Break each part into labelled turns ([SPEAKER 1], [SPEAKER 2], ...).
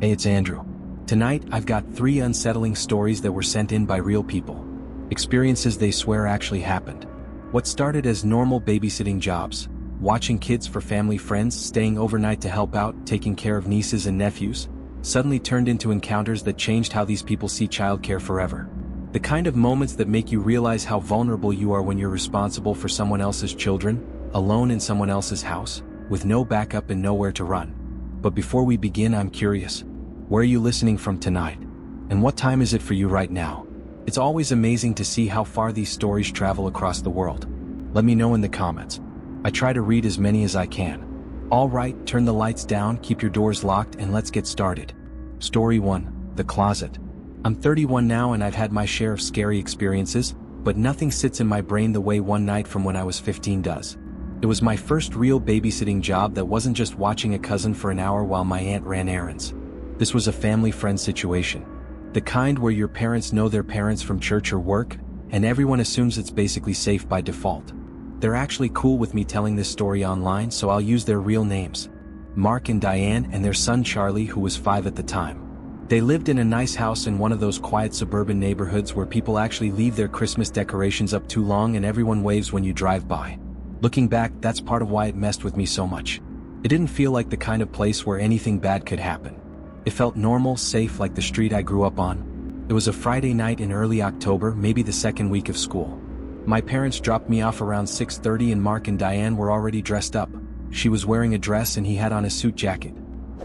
[SPEAKER 1] Hey, it's Andrew. Tonight, I've got 3 unsettling stories that were sent in by real people. Experiences they swear actually happened. What started as normal babysitting jobs, watching kids for family friends, staying overnight to help out, taking care of nieces and nephews, suddenly turned into encounters that changed how these people see childcare forever. The kind of moments that make you realize how vulnerable you are when you're responsible for someone else's children, alone in someone else's house, with no backup and nowhere to run. But before we begin, I'm curious. Where are you listening from tonight? And what time is it for you right now? It's always amazing to see how far these stories travel across the world. Let me know in the comments. I try to read as many as I can. Alright, turn the lights down, keep your doors locked, and let's get started. Story 1. The Closet. I'm 31 now and I've had my share of scary experiences, but nothing sits in my brain the way one night from when I was 15 does. It was my first real babysitting job that wasn't just watching a cousin for an hour while my aunt ran errands. This was a family-friend situation. The kind where your parents know their parents from church or work, and everyone assumes it's basically safe by default. They're actually cool with me telling this story online, so I'll use their real names. Mark and Diane and their son Charlie, who was 5 at the time. They lived in a nice house in one of those quiet suburban neighborhoods where people actually leave their Christmas decorations up too long and everyone waves when you drive by. Looking back, that's part of why it messed with me so much. It didn't feel like the kind of place where anything bad could happen. It felt normal, safe, like the street I grew up on. It was a Friday night in early October, maybe the second week of school. My parents dropped me off around 6:30 and Mark and Diane were already dressed up. She was wearing a dress and he had on a suit jacket.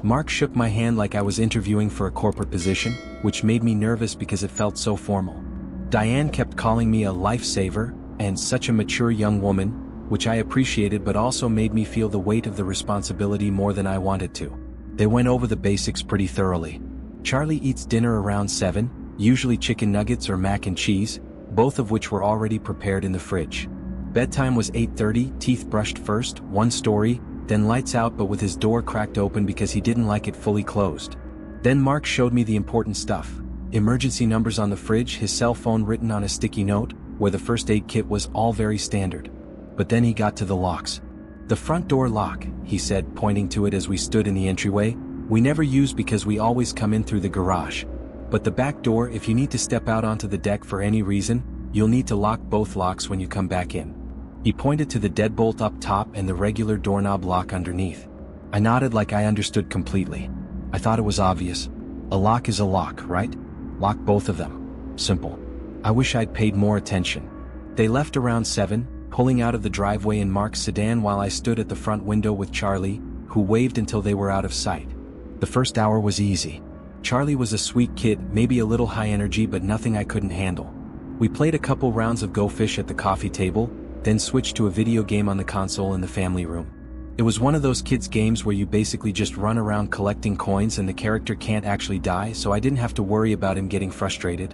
[SPEAKER 1] Mark shook my hand like I was interviewing for a corporate position, which made me nervous because it felt so formal. Diane kept calling me a lifesaver and such a mature young woman, which I appreciated but also made me feel the weight of the responsibility more than I wanted to. They went over the basics pretty thoroughly. Charlie eats dinner around 7, usually chicken nuggets or mac and cheese, both of which were already prepared in the fridge. Bedtime was 8:30, teeth brushed first, 1 story, then lights out but with his door cracked open because he didn't like it fully closed. Then Mark showed me the important stuff. Emergency numbers on the fridge, his cell phone written on a sticky note, where the first aid kit was, all very standard. But then he got to the locks. The front door lock, he said, pointing to it as we stood in the entryway, we never use because we always come in through the garage. But the back door, if you need to step out onto the deck for any reason, you'll need to lock both locks when you come back in. He pointed to the deadbolt up top and the regular doorknob lock underneath. I nodded like I understood completely. I thought it was obvious. A lock is a lock, right? Lock both of them. Simple. I wish I'd paid more attention. They left around 7, pulling out of the driveway in Mark's sedan while I stood at the front window with Charlie, who waved until they were out of sight. The first hour was easy. Charlie was a sweet kid, maybe a little high energy but nothing I couldn't handle. We played a couple rounds of Go Fish at the coffee table, then switched to a video game on the console in the family room. It was one of those kids' games where you basically just run around collecting coins and the character can't actually die, so I didn't have to worry about him getting frustrated.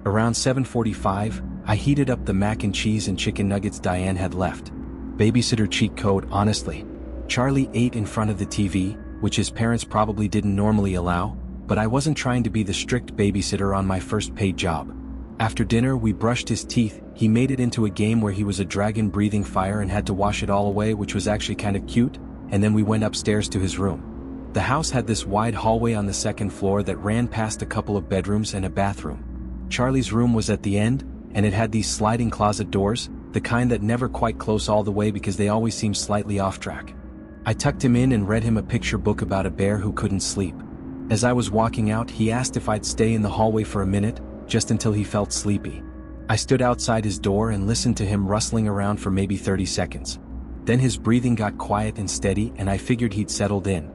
[SPEAKER 1] Around 7:45, I heated up the mac and cheese and chicken nuggets Diane had left. Babysitter cheat code, honestly. Charlie ate in front of the TV, which his parents probably didn't normally allow, but I wasn't trying to be the strict babysitter on my first paid job. After dinner, we brushed his teeth. He made it into a game where he was a dragon breathing fire and had to wash it all away, which was actually kind of cute, and then we went upstairs to his room. The house had this wide hallway on the 2nd floor that ran past a couple of bedrooms and a bathroom. Charlie's room was at the end, and it had these sliding closet doors, the kind that never quite close all the way because they always seem slightly off track. I tucked him in and read him a picture book about a bear who couldn't sleep. As I was walking out, he asked if I'd stay in the hallway for a minute, just until he felt sleepy. I stood outside his door and listened to him rustling around for maybe 30 seconds. Then his breathing got quiet and steady and I figured he'd settled in.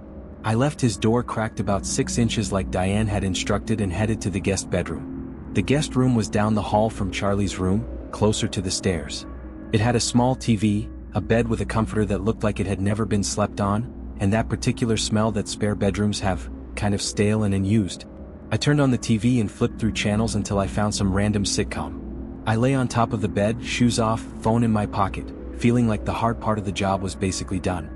[SPEAKER 1] I left his door cracked about 6 inches like Diane had instructed and headed to the guest bedroom. The guest room was down the hall from Charlie's room, closer to the stairs. It had a small TV, a bed with a comforter that looked like it had never been slept on, and that particular smell that spare bedrooms have, kind of stale and unused. I turned on the TV and flipped through channels until I found some random sitcom. I lay on top of the bed, shoes off, phone in my pocket, feeling like the hard part of the job was basically done.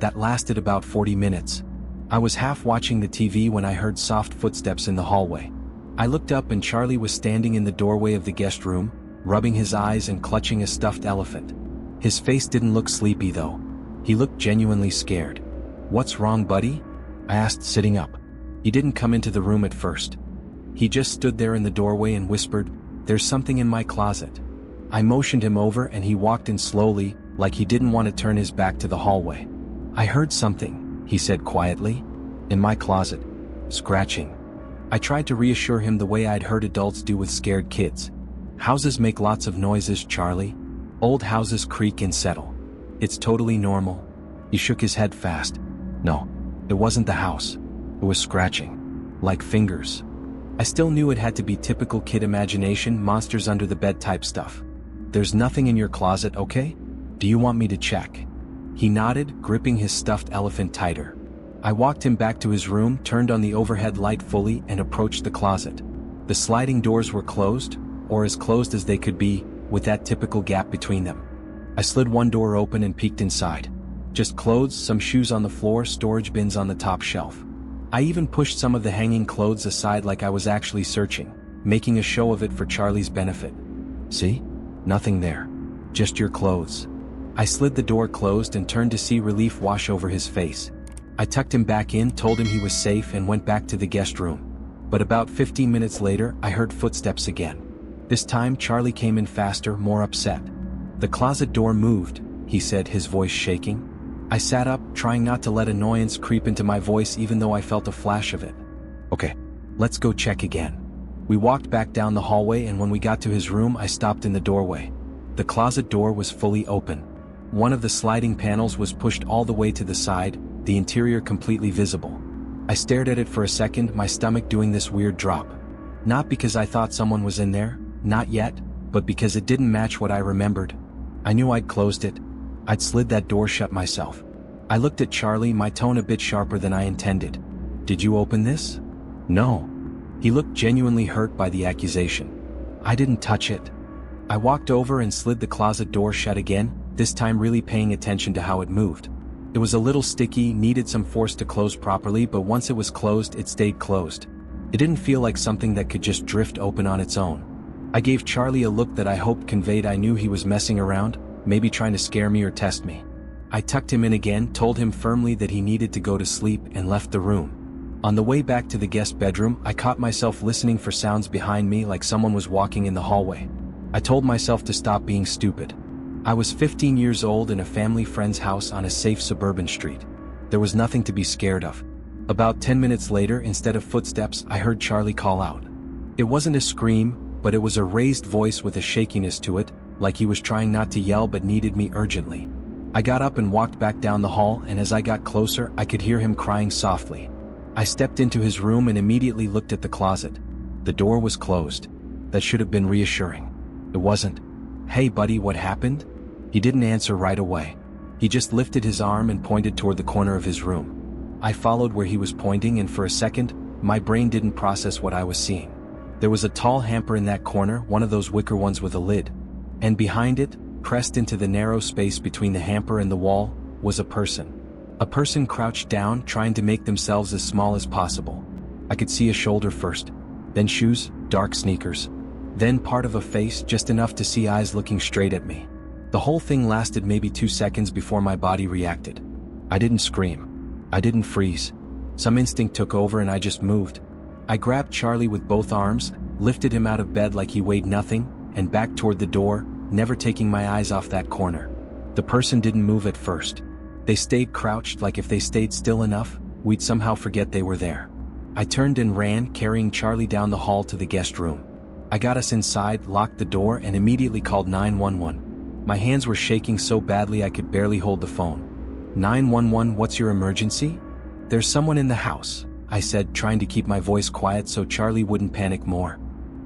[SPEAKER 1] That lasted about 40 minutes. I was half watching the TV when I heard soft footsteps in the hallway. I looked up and Charlie was standing in the doorway of the guest room, rubbing his eyes and clutching a stuffed elephant. His face didn't look sleepy though. He looked genuinely scared. "What's wrong, buddy?" I asked, sitting up. He didn't come into the room at first. He just stood there in the doorway and whispered, "There's something in my closet." I motioned him over and he walked in slowly, like he didn't want to turn his back to the hallway. "I heard something," he said quietly. "In my closet. Scratching." I tried to reassure him the way I'd heard adults do with scared kids. "Houses make lots of noises, Charlie. Old houses creak and settle. It's totally normal." He shook his head fast. "No, it wasn't the house. It was scratching. Like fingers." I still knew it had to be typical kid imagination, monsters under the bed type stuff. "There's nothing in your closet, okay? Do you want me to check?" He nodded, gripping his stuffed elephant tighter. I walked him back to his room, turned on the overhead light fully, and approached the closet. The sliding doors were closed, or as closed as they could be, with that typical gap between them. I slid one door open and peeked inside. Just clothes, some shoes on the floor, storage bins on the top shelf. I even pushed some of the hanging clothes aside like I was actually searching, making a show of it for Charlie's benefit. "See? Nothing there. Just your clothes." I slid the door closed and turned to see relief wash over his face. I tucked him back in, told him he was safe, and went back to the guest room. But about 15 minutes later, I heard footsteps again. This time Charlie came in faster, more upset. "The closet door moved," he said, his voice shaking. I sat up, trying not to let annoyance creep into my voice even though I felt a flash of it. "Okay, let's go check again." We walked back down the hallway, and when we got to his room I stopped in the doorway. The closet door was fully open. One of the sliding panels was pushed all the way to the side, the interior completely visible. I stared at it for a second, my stomach doing this weird drop. Not because I thought someone was in there, not yet, but because it didn't match what I remembered. I knew I'd closed it. I'd slid that door shut myself. I looked at Charlie, my tone a bit sharper than I intended. "Did you open this?" "No." He looked genuinely hurt by the accusation. "I didn't touch it." I walked over and slid the closet door shut again, this time really paying attention to how it moved. It was a little sticky, needed some force to close properly, but once it was closed, it stayed closed. It didn't feel like something that could just drift open on its own. I gave Charlie a look that I hoped conveyed I knew he was messing around, maybe trying to scare me or test me. I tucked him in again, told him firmly that he needed to go to sleep, and left the room. On the way back to the guest bedroom, I caught myself listening for sounds behind me like someone was walking in the hallway. I told myself to stop being stupid. I was 15 years old in a family friend's house on a safe suburban street. There was nothing to be scared of. About 10 minutes later, instead of footsteps, I heard Charlie call out. It wasn't a scream, but it was a raised voice with a shakiness to it, like he was trying not to yell but needed me urgently. I got up and walked back down the hall, and as I got closer, I could hear him crying softly. I stepped into his room and immediately looked at the closet. The door was closed. That should have been reassuring. It wasn't. "Hey buddy, what happened?" He didn't answer right away. He just lifted his arm and pointed toward the corner of his room. I followed where he was pointing, and for a second, my brain didn't process what I was seeing. There was a tall hamper in that corner, one of those wicker ones with a lid. And behind it, pressed into the narrow space between the hamper and the wall, was a person. A person crouched down, trying to make themselves as small as possible. I could see a shoulder first, then shoes, dark sneakers. Then part of a face, just enough to see eyes looking straight at me. The whole thing lasted maybe 2 seconds before my body reacted. I didn't scream. I didn't freeze. Some instinct took over and I just moved. I grabbed Charlie with both arms, lifted him out of bed like he weighed nothing, and back toward the door, never taking my eyes off that corner. The person didn't move at first. They stayed crouched, like if they stayed still enough, we'd somehow forget they were there. I turned and ran, carrying Charlie down the hall to the guest room. I got us inside, locked the door, and immediately called 911. My hands were shaking so badly I could barely hold the phone. 911, what's your emergency? There's someone in the house, I said, trying to keep my voice quiet so Charlie wouldn't panic more.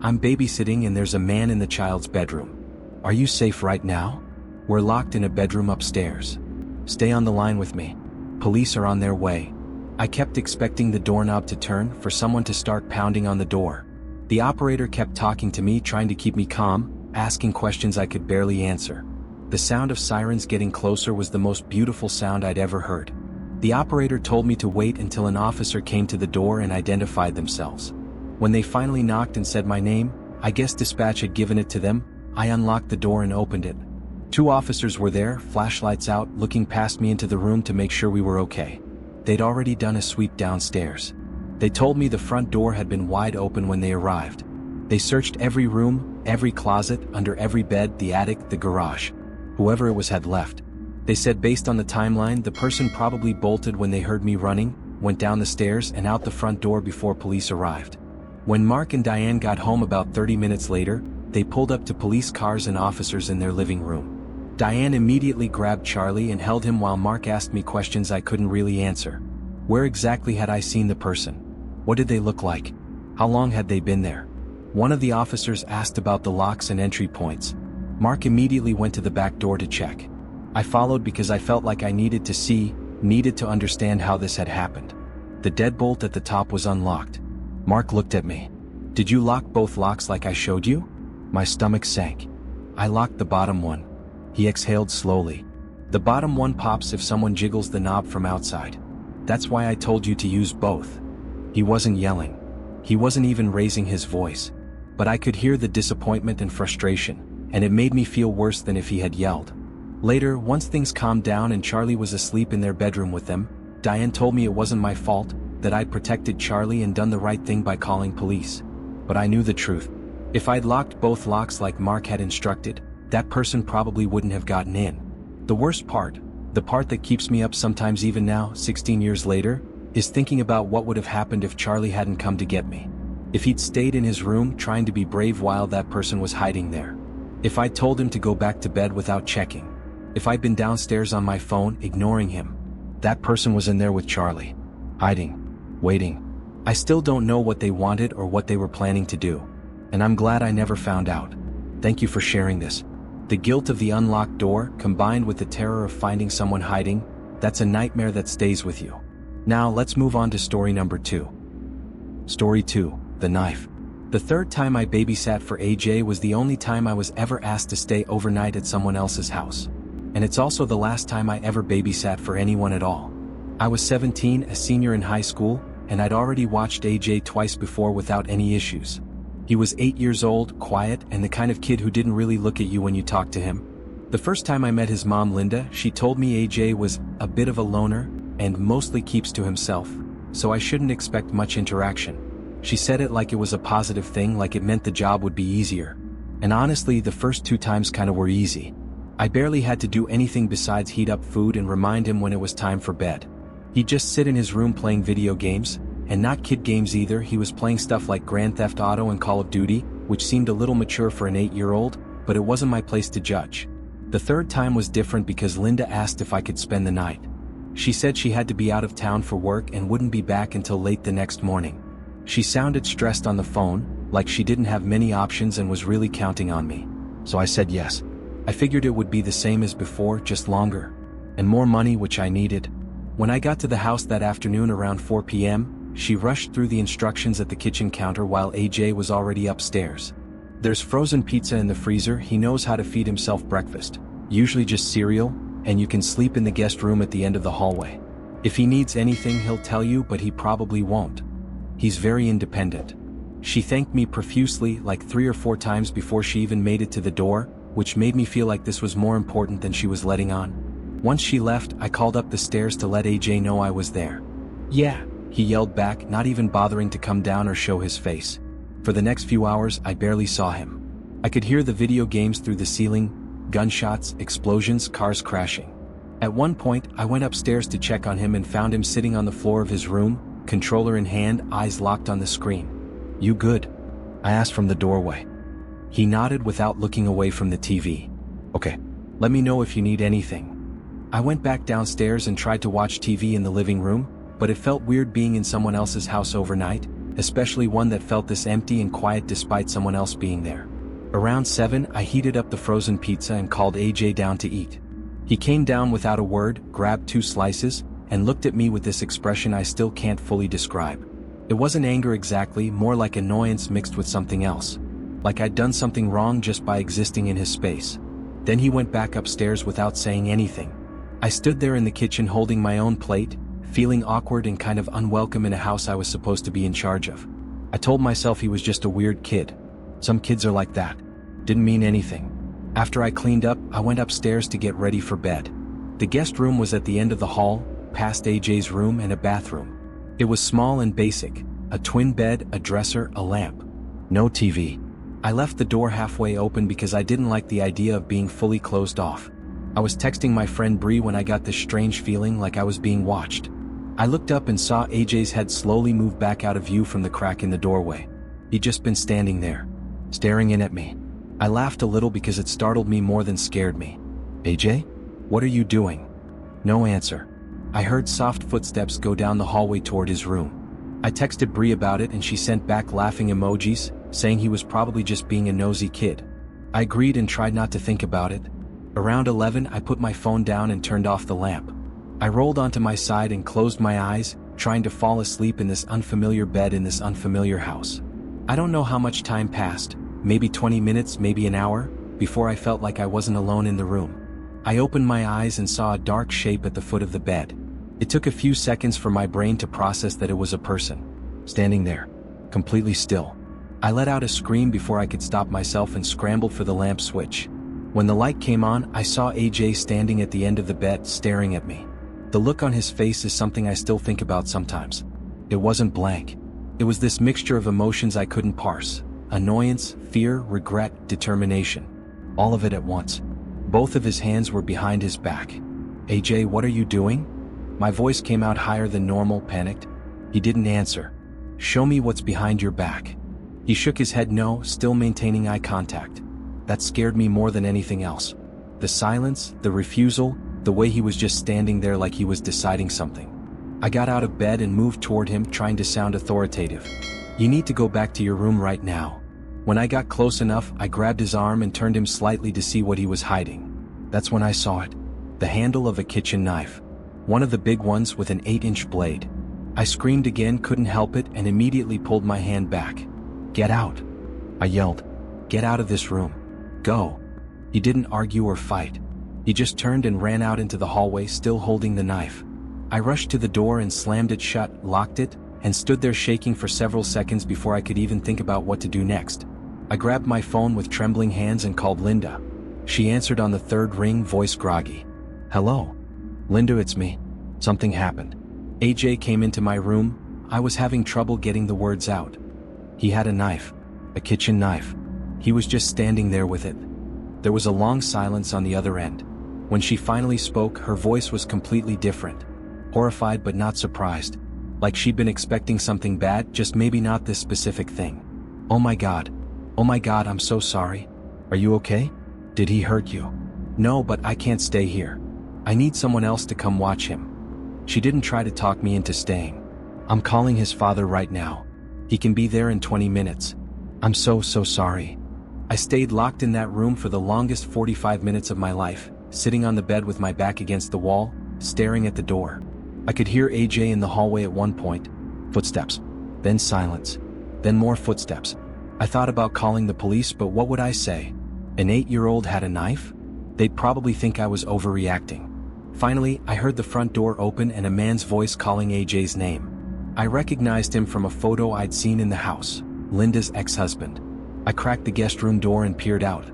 [SPEAKER 1] I'm babysitting and there's a man in the child's bedroom. Are you safe right now? We're locked in a bedroom upstairs. Stay on the line with me. Police are on their way. I kept expecting the doorknob to turn, for someone to start pounding on the door. The operator kept talking to me, trying to keep me calm, asking questions I could barely answer. The sound of sirens getting closer was the most beautiful sound I'd ever heard. The operator told me to wait until an officer came to the door and identified themselves. When they finally knocked and said my name, I guess dispatch had given it to them, I unlocked the door and opened it. 2 officers were there, flashlights out, looking past me into the room to make sure we were okay. They'd already done a sweep downstairs. They told me the front door had been wide open when they arrived. They searched every room, every closet, under every bed, the attic, the garage. Whoever it was had left. They said based on the timeline, the person probably bolted when they heard me running, went down the stairs and out the front door before police arrived. When Mark and Diane got home about 30 minutes later, they pulled up to police cars and officers in their living room. Diane immediately grabbed Charlie and held him while Mark asked me questions I couldn't really answer. Where exactly had I seen the person? What did they look like? How long had they been there? One of the officers asked about the locks and entry points. Mark immediately went to the back door to check. I followed because I felt like I needed to understand how this had happened. The deadbolt at the top was unlocked. Mark looked at me. Did you lock both locks like I showed you? My stomach sank. I locked the bottom one. He exhaled slowly. The bottom one pops if someone jiggles the knob from outside. That's why I told you to use both. He wasn't yelling. He wasn't even raising his voice. But I could hear the disappointment and frustration, and it made me feel worse than if he had yelled. Later, once things calmed down and Charlie was asleep in their bedroom with them, Diane told me it wasn't my fault, that I'd protected Charlie and done the right thing by calling police. But I knew the truth. If I'd locked both locks like Mark had instructed, that person probably wouldn't have gotten in. The worst part, the part that keeps me up sometimes even now, 16 years later, is thinking about what would have happened if Charlie hadn't come to get me. If he'd stayed in his room trying to be brave while that person was hiding there. If I'd told him to go back to bed without checking. If I'd been downstairs on my phone, ignoring him. That person was in there with Charlie. Hiding. Waiting. I still don't know what they wanted or what they were planning to do. And I'm glad I never found out. Thank you for sharing this. The guilt of the unlocked door, combined with the terror of finding someone hiding, that's a nightmare that stays with you. Now let's move on to story number 2. Story 2, the knife. The third time I babysat for AJ was the only time I was ever asked to stay overnight at someone else's house. And it's also the last time I ever babysat for anyone at all. I was 17, a senior in high school, and I'd already watched AJ twice before without any issues. He was 8 years old, quiet, and the kind of kid who didn't really look at you when you talked to him. The first time I met his mom, Linda, she told me AJ was a bit of a loner and mostly keeps to himself, so I shouldn't expect much interaction. She said it like it was a positive thing, like it meant the job would be easier. And honestly, the first 2 times kinda were easy. I barely had to do anything besides heat up food and remind him when it was time for bed. He'd just sit in his room playing video games, and not kid games either. He was playing stuff like Grand Theft Auto and Call of Duty, which seemed a little mature for an 8-year-old, but it wasn't my place to judge. The third time was different because Linda asked if I could spend the night. She said she had to be out of town for work and wouldn't be back until late the next morning. She sounded stressed on the phone, like she didn't have many options and was really counting on me. So I said yes. I figured it would be the same as before, just longer. And more money, which I needed. When I got to the house that afternoon around 4 p.m., she rushed through the instructions at the kitchen counter while AJ was already upstairs. There's frozen pizza in the freezer. He knows how to feed himself breakfast, usually just cereal, and you can sleep in the guest room at the end of the hallway. If he needs anything, he'll tell you, but he probably won't. He's very independent. She thanked me profusely, like 3 or 4 times before she even made it to the door, which made me feel like this was more important than she was letting on. Once she left, I called up the stairs to let AJ know I was there. Yeah, he yelled back, not even bothering to come down or show his face. For the next few hours, I barely saw him. I could hear the video games through the ceiling, gunshots, explosions, cars crashing. At one point, I went upstairs to check on him and found him sitting on the floor of his room, controller in hand, eyes locked on the screen. "You good?" I asked from the doorway. He nodded without looking away from the TV. "Okay, let me know if you need anything." I went back downstairs and tried to watch TV in the living room, but it felt weird being in someone else's house overnight, especially one that felt this empty and quiet despite someone else being there. Around 7, I heated up the frozen pizza and called AJ down to eat. He came down without a word, grabbed 2 slices, and looked at me with this expression I still can't fully describe. It wasn't anger exactly, more like annoyance mixed with something else. Like I'd done something wrong just by existing in his space. Then he went back upstairs without saying anything. I stood there in the kitchen holding my own plate, feeling awkward and kind of unwelcome in a house I was supposed to be in charge of. I told myself he was just a weird kid. Some kids are like that. Didn't mean anything. After I cleaned up, I went upstairs to get ready for bed. The guest room was at the end of the hall, past AJ's room and a bathroom. It was small and basic, A twin bed, a dresser, a lamp. No TV. I left the door halfway open because I didn't like the idea of being fully closed off. I was texting my friend Bree when I got this strange feeling like I was being watched. I looked up and saw AJ's head slowly move back out of view from the crack in the doorway. He'd just been standing there, staring in at me. I laughed a little because it startled me more than scared me. AJ? What are you doing? No answer. I heard soft footsteps go down the hallway toward his room. I texted Bree about it and she sent back laughing emojis, saying he was probably just being a nosy kid. I agreed and tried not to think about it. Around 11, I put my phone down and turned off the lamp. I rolled onto my side and closed my eyes, trying to fall asleep in this unfamiliar bed in this unfamiliar house. I don't know how much time passed, maybe 20 minutes, maybe an hour, before I felt like I wasn't alone in the room. I opened my eyes and saw a dark shape at the foot of the bed. It took a few seconds for my brain to process that it was a person, standing there, completely still. I let out a scream before I could stop myself and scrambled for the lamp switch. When the light came on, I saw AJ standing at the end of the bed, staring at me. The look on his face is something I still think about sometimes. It wasn't blank. It was this mixture of emotions I couldn't parse. Annoyance, fear, regret, determination. All of it at once. Both of his hands were behind his back. AJ, what are you doing? My voice came out higher than normal, panicked. He didn't answer. Show me what's behind your back. He shook his head no, still maintaining eye contact. That scared me more than anything else. The silence, the refusal, the way he was just standing there like he was deciding something. I got out of bed and moved toward him, trying to sound authoritative. You need to go back to your room right now. When I got close enough, I grabbed his arm and turned him slightly to see what he was hiding. That's when I saw it. The handle of a kitchen knife. One of the big ones with an 8-inch blade. I screamed again, couldn't help it, and immediately pulled my hand back. Get out. I yelled. Get out of this room. Go. He didn't argue or fight. He just turned and ran out into the hallway, still holding the knife. I rushed to the door and slammed it shut, locked it, and stood there shaking for several seconds before I could even think about what to do next. I grabbed my phone with trembling hands and called Linda. She answered on the third ring, voice groggy. Hello? Linda, it's me. Something happened. AJ came into my room. I was having trouble getting the words out. He had a knife. A kitchen knife. He was just standing there with it. There was a long silence on the other end. When she finally spoke, her voice was completely different. Horrified but not surprised. Like she'd been expecting something bad, just maybe not this specific thing. Oh my God, I'm so sorry. Are you okay? Did he hurt you? No, but I can't stay here. I need someone else to come watch him. She didn't try to talk me into staying. I'm calling his father right now. He can be there in 20 minutes. I'm so sorry. I stayed locked in that room for the longest 45 minutes of my life, sitting on the bed with my back against the wall, staring at the door. I could hear AJ in the hallway at one point. Footsteps. Then silence. Then more footsteps. I thought about calling the police, but what would I say? An 8-year-old had a knife? They'd probably think I was overreacting. Finally, I heard the front door open and a man's voice calling AJ's name. I recognized him from a photo I'd seen in the house, Linda's ex-husband. I cracked the guest room door and peered out.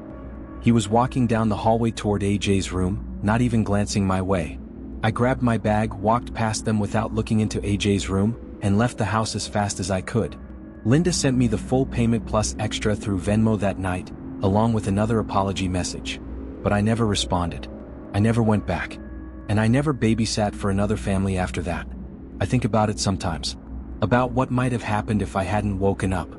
[SPEAKER 1] He was walking down the hallway toward AJ's room, not even glancing my way. I grabbed my bag, walked past them without looking into AJ's room, and left the house as fast as I could. Linda sent me the full payment plus extra through Venmo that night, along with another apology message. But I never responded. I never went back. And I never babysat for another family after that. I think about it sometimes. About what might have happened if I hadn't woken up.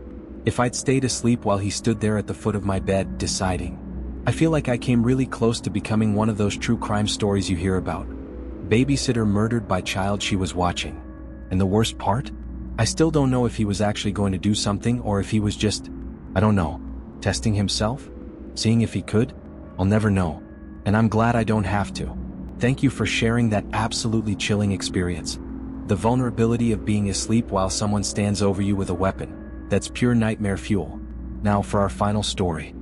[SPEAKER 1] If I'd stayed asleep while he stood there at the foot of my bed, deciding. I feel like I came really close to becoming one of those true crime stories you hear about. Babysitter murdered by child she was watching. And the worst part? I still don't know if he was actually going to do something or if he was just, I don't know, testing himself? Seeing if he could? I'll never know. And I'm glad I don't have to. Thank you for sharing that absolutely chilling experience. The vulnerability of being asleep while someone stands over you with a weapon. That's pure nightmare fuel. Now for our final story.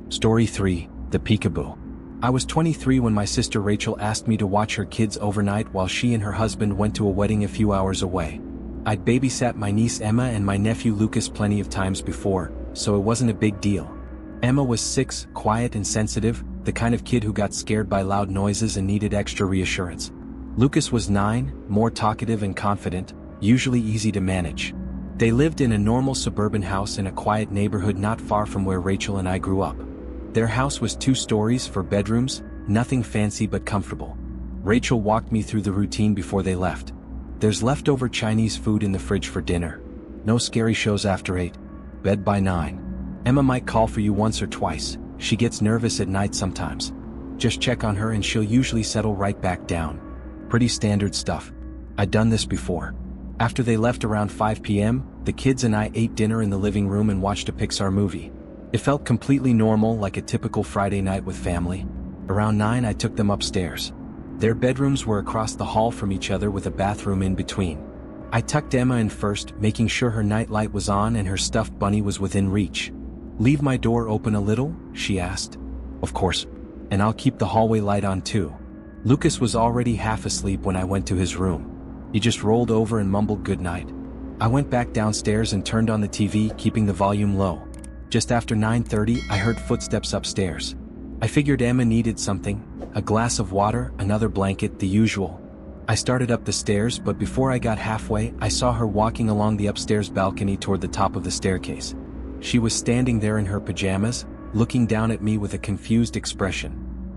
[SPEAKER 1] Story 3, The Peekaboo. I was 23 when my sister Rachel asked me to watch her kids overnight while she and her husband went to a wedding a few hours away. I'd babysat my niece Emma and my nephew Lucas plenty of times before, so it wasn't a big deal. Emma was 6, quiet and sensitive, the kind of kid who got scared by loud noises and needed extra reassurance. Lucas was 9, more talkative and confident, usually easy to manage. They lived in a normal suburban house in a quiet neighborhood not far from where Rachel and I grew up. Their house was 2 stories, 4 bedrooms, nothing fancy but comfortable. Rachel walked me through the routine before they left. There's leftover Chinese food in the fridge for dinner. No scary shows after 8. Bed by 9. Emma might call for you once or twice. She gets nervous at night sometimes. Just check on her and she'll usually settle right back down. Pretty standard stuff. I'd done this before. After they left around 5 p.m., the kids and I ate dinner in the living room and watched a Pixar movie. It felt completely normal, like a typical Friday night with family. Around 9 I took them upstairs. Their bedrooms were across the hall from each other with a bathroom in between. I tucked Emma in first, making sure her nightlight was on and her stuffed bunny was within reach. "Leave my door open a little?" she asked. "Of course. And I'll keep the hallway light on too." Lucas was already half asleep when I went to his room. He just rolled over and mumbled goodnight. I went back downstairs and turned on the TV, keeping the volume low. Just after 9:30, I heard footsteps upstairs. I figured Emma needed something, a glass of water, another blanket, the usual. I started up the stairs, but before I got halfway, I saw her walking along the upstairs balcony toward the top of the staircase. She was standing there in her pajamas, looking down at me with a confused expression.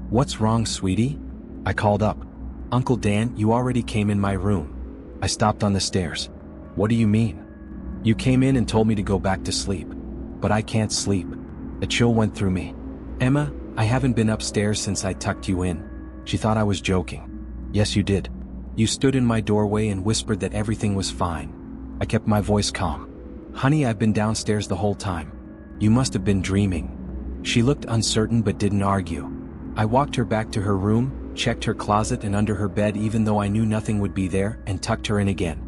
[SPEAKER 1] "What's wrong, sweetie?" I called up. "Uncle Dan, you already came in my room." I stopped on the stairs. "What do you mean?" "You came in and told me to go back to sleep." "But I can't sleep." A chill went through me. "Emma, I haven't been upstairs since I tucked you in." She thought I was joking. "Yes, you did. You stood in my doorway and whispered that everything was fine." I kept my voice calm. "Honey, I've been downstairs the whole time. You must have been dreaming." She looked uncertain but didn't argue. I walked her back to her room, checked her closet and under her bed even though I knew nothing would be there, and tucked her in again.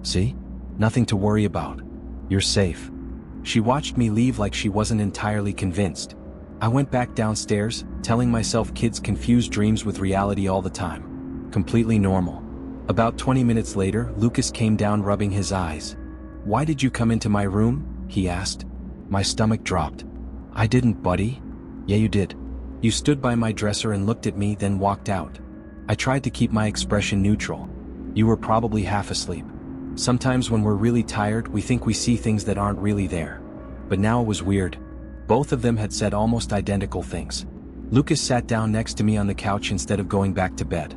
[SPEAKER 1] "See? Nothing to worry about. You're safe." She watched me leave like she wasn't entirely convinced. I went back downstairs, telling myself kids confuse dreams with reality all the time. Completely normal. About 20 minutes later, Lucas came down rubbing his eyes. "Why did you come into my room?" he asked. My stomach dropped. "I didn't, buddy." "Yeah, you did. You stood by my dresser and looked at me, then walked out." I tried to keep my expression neutral. "You were probably half asleep. Sometimes when we're really tired, we think we see things that aren't really there." But now it was weird. Both of them had said almost identical things. Lucas sat down next to me on the couch instead of going back to bed.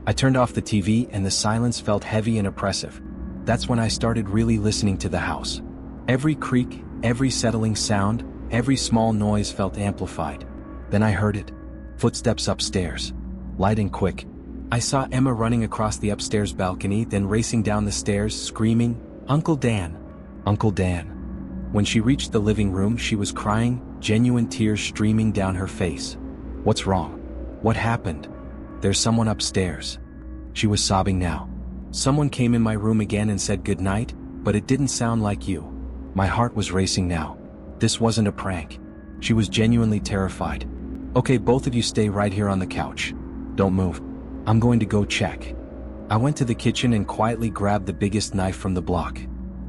[SPEAKER 1] I turned off the TV and the silence felt heavy and oppressive. That's when I started really listening to the house. Every creak, every settling sound, every small noise felt amplified. Then I heard it. Footsteps upstairs. Light and quick. I saw Emma running across the upstairs balcony, then racing down the stairs, screaming, "Uncle Dan! Uncle Dan!" When she reached the living room, she was crying, genuine tears streaming down her face. "What's wrong? What happened?" "There's someone upstairs." She was sobbing now. "Someone came in my room again and said goodnight, but it didn't sound like you." My heart was racing now. This wasn't a prank. She was genuinely terrified. "Okay, both of you stay right here on the couch. Don't move. I'm going to go check." I went to the kitchen and quietly grabbed the biggest knife from the block.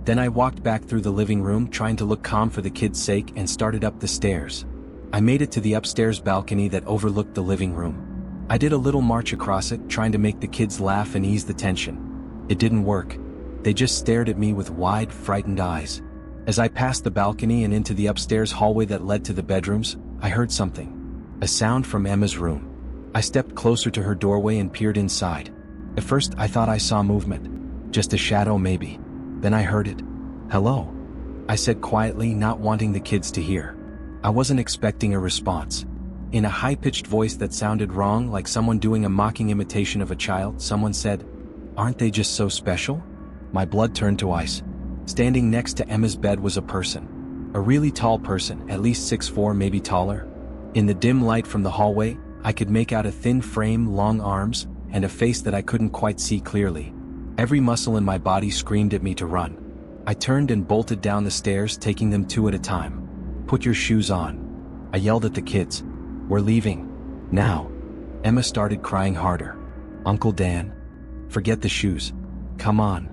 [SPEAKER 1] Then I walked back through the living room, trying to look calm for the kids' sake, and started up the stairs. I made it to the upstairs balcony that overlooked the living room. I did a little march across it, trying to make the kids laugh and ease the tension. It didn't work. They just stared at me with wide, frightened eyes. As I passed the balcony and into the upstairs hallway that led to the bedrooms, I heard something. A sound from Emma's room. I stepped closer to her doorway and peered inside. At first, I thought I saw movement. Just a shadow maybe. Then I heard it. "Hello," I said quietly, not wanting the kids to hear. I wasn't expecting a response. In a high-pitched voice that sounded wrong, like someone doing a mocking imitation of a child, someone said, "Aren't they just so special?" My blood turned to ice. Standing next to Emma's bed was a person. A really tall person, at least 6'4", maybe taller. In the dim light from the hallway, I could make out a thin frame, long arms, and a face that I couldn't quite see clearly. Every muscle in my body screamed at me to run. I turned and bolted down the stairs, taking them 2 at a time. "Put your shoes on," I yelled at the kids. "We're leaving. Now." Emma started crying harder. "Uncle Dan." "Forget the shoes. Come on."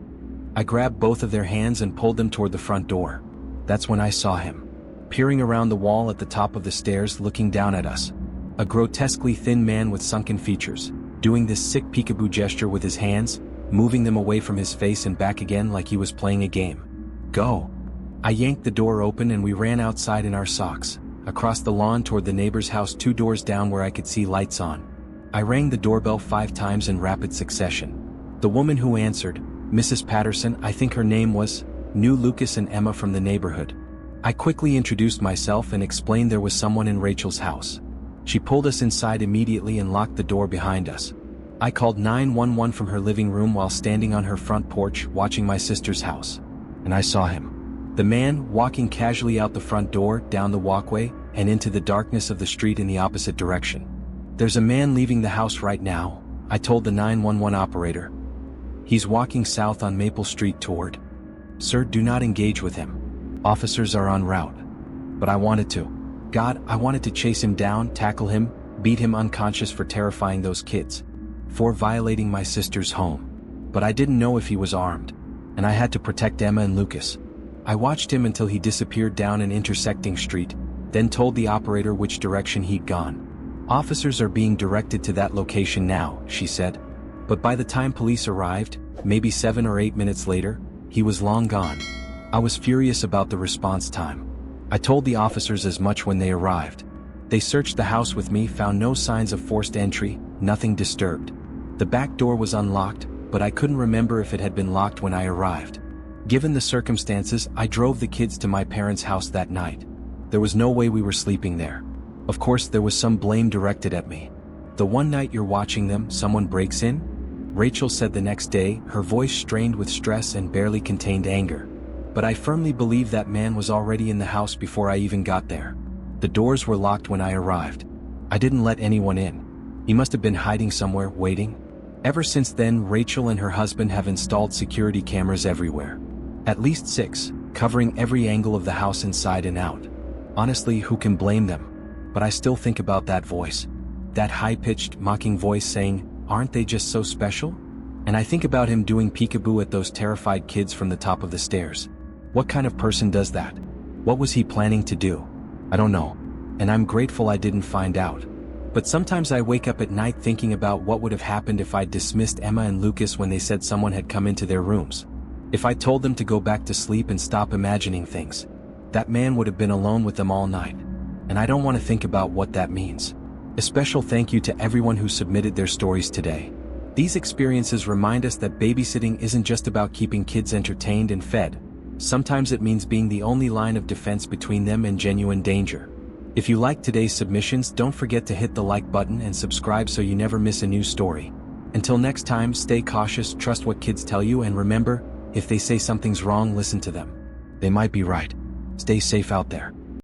[SPEAKER 1] I grabbed both of their hands and pulled them toward the front door. That's when I saw him. Peering around the wall at the top of the stairs, looking down at us. A grotesquely thin man with sunken features, doing this sick peekaboo gesture with his hands, moving them away from his face and back again like he was playing a game. Go. I yanked the door open and we ran outside in our socks, across the lawn toward the neighbor's house 2 doors down where I could see lights on. I rang the doorbell 5 times in rapid succession. The woman who answered, Mrs. Patterson, I think her name was, knew Lucas and Emma from the neighborhood. I quickly introduced myself and explained there was someone in Rachel's house. She pulled us inside immediately and locked the door behind us. I called 911 from her living room while standing on her front porch watching my sister's house. And I saw him. The man walking casually out the front door, down the walkway, and into the darkness of the street in the opposite direction. There's a man leaving the house right now, I told the 911 operator. He's walking south on Maple Street toward. Sir, do not engage with him. Officers are en route. But I wanted to. God, I wanted to chase him down, tackle him, beat him unconscious for terrifying those kids. For violating my sister's home. But I didn't know if he was armed. And I had to protect Emma and Lucas. I watched him until he disappeared down an intersecting street, then told the operator which direction he'd gone. Officers are being directed to that location now, she said. But by the time police arrived, maybe 7 or 8 minutes later, he was long gone. I was furious about the response time. I told the officers as much when they arrived. They searched the house with me, found no signs of forced entry, nothing disturbed. The back door was unlocked, but I couldn't remember if it had been locked when I arrived. Given the circumstances, I drove the kids to my parents' house that night. There was no way we were sleeping there. Of course, there was some blame directed at me. The one night you're watching them, someone breaks in? Rachel said the next day, her voice strained with stress and barely contained anger. But I firmly believe that man was already in the house before I even got there. The doors were locked when I arrived. I didn't let anyone in. He must have been hiding somewhere, waiting. Ever since then, Rachel and her husband have installed security cameras everywhere. At least 6, covering every angle of the house inside and out. Honestly, who can blame them? But I still think about that voice. That high-pitched, mocking voice saying, aren't they just so special? And I think about him doing peekaboo at those terrified kids from the top of the stairs. What kind of person does that? What was he planning to do? I don't know. And I'm grateful I didn't find out. But sometimes I wake up at night thinking about what would have happened if I'd dismissed Emma and Lucas when they said someone had come into their rooms. If I told them to go back to sleep and stop imagining things. That man would have been alone with them all night. And I don't want to think about what that means. A special thank you to everyone who submitted their stories today. These experiences remind us that babysitting isn't just about keeping kids entertained and fed. Sometimes it means being the only line of defense between them and genuine danger. If you liked today's submissions, don't forget to hit the like button and subscribe so you never miss a new story. Until next time, stay cautious, trust what kids tell you, and remember, if they say something's wrong, listen to them. They might be right. Stay safe out there.